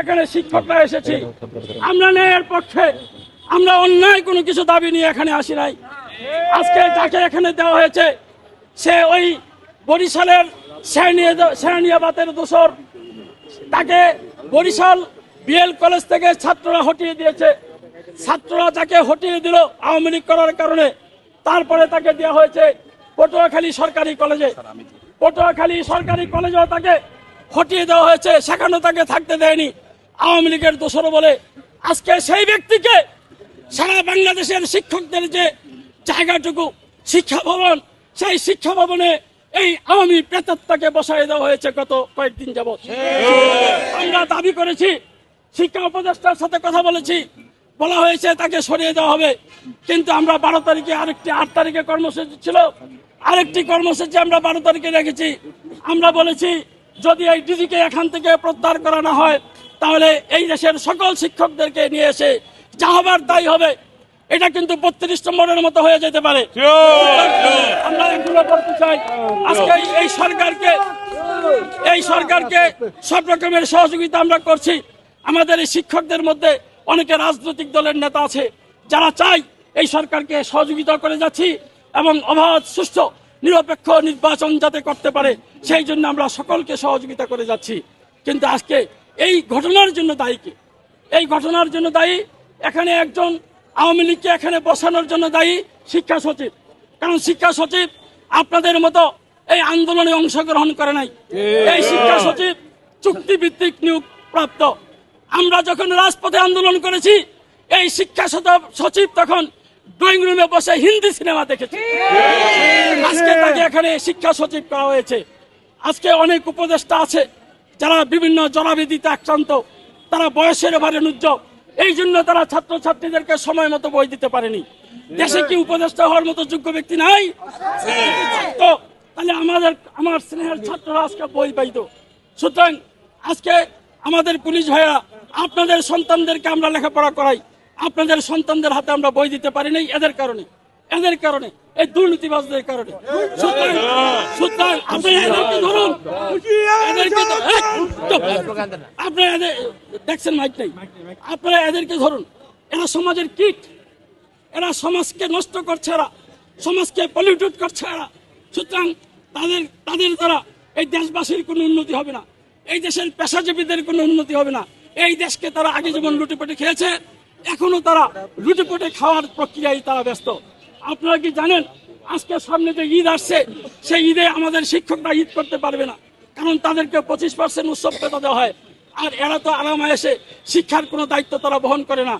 এখানে শিক্ষকরা এসেছি, আমরা ন্যায়ের পক্ষে, আমরা অন্যায় কোনো কিছু দাবি নিয়ে এখানে আসি নাই। আজকে যাকে এখানে দেওয়া হয়েছে সে ওই বরিশালের সেনানিয়াবাদের দোসর, তাকে বরিশাল বিএল কলেজ থেকে ছাত্ররা হটিয়ে দিয়েছে। ছাত্ররা যাকে হটিয়ে দিল আওয়ামী লীগ করার কারণে, তারপরে তাকে দেওয়া হয়েছে পটুয়াখালী সরকারি কলেজে। পটুয়াখালী সরকারি কলেজেও তাকে হটিয়ে দেওয়া হয়েছে, সেখানেও তাকে থাকতে দেয়নি আওয়ামী লীগের দোসর বলে। আজকে সেই ব্যক্তিকে সারা বাংলাদেশের শিক্ষকদের যে জায়গাটুকু শিক্ষা ভবন, সেই শিক্ষা ভবনে এই আওয়ামী প্রেতাত্মাকে বসায় দেওয়া হয়েছে গত কয়েকদিন যাবৎ। আমরা দাবি করেছি, শিক্ষা উপদেষ্টার সাথে কথা বলেছি, বলা হয়েছে তাকে সরিয়ে দেওয়া হবে। কিন্তু আমরা 12 তারিখে আরেকটি 8 তারিখে কর্মসূচি ছিল, আরেকটি কর্মসূচি আমরা 12 তারিখে রেখেছি। আমরা বলেছি যদি এই ডিজিকে এখান থেকে প্রত্যাহার করা না হয় তাহলে এই দেশের সকল শিক্ষকদেরকে নিয়ে এসে যা হবার তাই হবে। এটা কিন্তু 32 নম্বরের মতো হয়ে যেতে পারে। আমরা এগুলো বলতে চাই, আজকে এই সরকারকে সব রকমের সহযোগিতা আমরা করছি। আমাদের এই শিক্ষকদের মধ্যে অনেকে রাজনৈতিক দলের নেতা আছে যারা চাই এই সরকারকে সহযোগিতা করে যাচ্ছি এবং অবাধ সুষ্ঠু নিরপেক্ষ নির্বাচন যাতে করতে পারে সেই জন্য আমরা সকলকে সহযোগিতা করে যাচ্ছি। কিন্তু আজকে এই ঘটনার জন্য দায়ী কে? এই ঘটনার জন্য দায়ী এখানে একজন আওয়ামী লীগকে এখানে বসানোর জন্য দায়ী শিক্ষা সচিব। কারণ শিক্ষা সচিব আপনাদের মতো এই আন্দোলনে অংশগ্রহণ করে নাই। এই শিক্ষা সচিব চুক্তিভিত্তিক নিয়োগ প্রাপ্ত। আমরা যখন রাজপথে আন্দোলন করেছি এই শিক্ষা সচিব তখন ড্রয়িং রুমে বসে হিন্দি সিনেমা দেখেছে। আজকে তাকে এখানে শিক্ষা সচিব করা হয়েছে। আজকে অনেক উপদেষ্টা আছে যারা বিভিন্ন জলাবিদিতে আক্রান্ত, তারা বয়সের ভারে নুজ্জ, এই জন্য তারা ছাত্রছাত্রীদেরকে সময় মতো বই দিতে পারেনি। দেশে কি উপদেষ্টা হওয়ার মতো যোগ্য ব্যক্তি নাই? তো তাহলে আমার স্নেহের ছাত্ররা আজকে বই পাইত। সুতরাং আজকে আমাদের পুলিশ ভাইরা আপনাদের সন্তানদেরকে আমরা লেখাপড়া করাই, আপনাদের সন্তানদের হাতে আমরা বই দিতে পারি নাই এদের কারণে এই দুর্নীতিবাজদের কারণে। সুতরাং আপনি এদেরকে ধরুন, আপনারা দেখছেন মাইক নাই, আপনারা এদেরকে ধরুন। এরা সমাজের কীট, এরা সমাজকে নষ্ট করছে, এরা সমাজকে পলিউটেড করছে এরা। সুতরাং তাদের দ্বারা এই দেশবাসীর কোনো উন্নতি হবে না, এই দেশের পেশাজীবীদের কোনো উন্নতি হবে না। এই দেশকে তারা আগে যেমন লুটেপুটে খেয়েছে এখনো তারা লুটেপুটে খাওয়ার প্রক্রিয়ায় তারা ব্যস্ত। আপনারা কি জানেন আজকে সামনে যে ঈদ আসছে সেই ঈদে আমাদের শিক্ষকরা ঈদ করতে পারবে না, কারণ তাদেরকে 25% উৎসব পেতে দেওয়া হয়। আর এরা তো আরামে এসে শিক্ষার কোনো দায়িত্ব তারা বহন করে না।